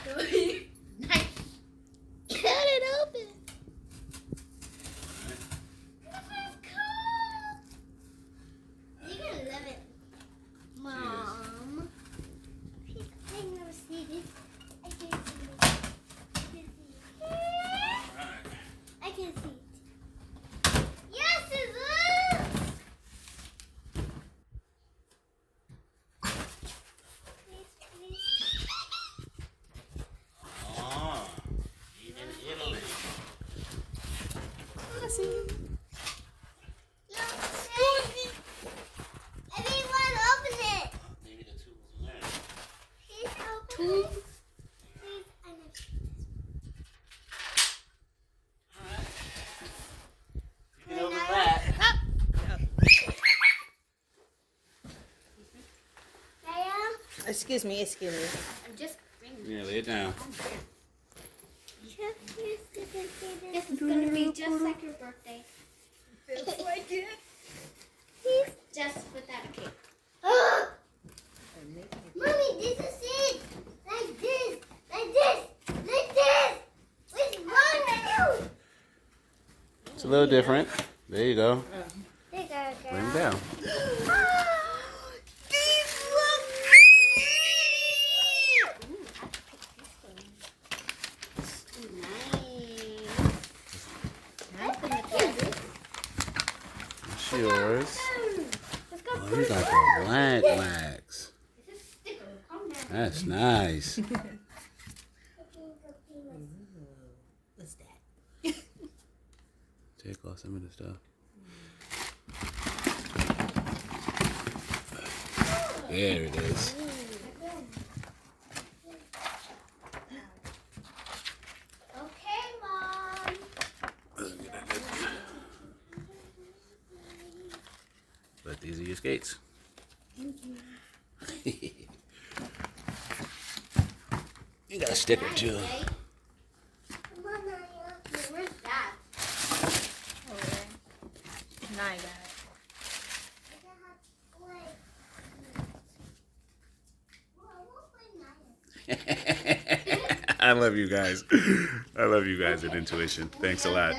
Nice. Cut it open. You're gonna love it, Mom. I never see this. I can see it. I can see it. Yes, it is. Oh, even Italy. I see. Everyone open it. Maybe the tubes in there. Please open it. Please, I know. You can open that. Excuse me. I'm just bringing Yeah, lay it down. This is gonna be just like your birthday. Feels like it. Please, just without a cake. Mommy, this is it. Like this, like this, like this. What's wrong with you? It's a little different. There you go. There you go, girl. Bring it down. These look It's yours. Let's go Oh, you got the black wax. It's a sticker. Calm down. That's nice. What's that? Take off some of the stuff. There it is. Okay, Mom. But these are your skates. You got a sticker too. Come on, Naya. Where's that? Now I got it. I love you guys. I love you guys at Intuition. Thanks a lot.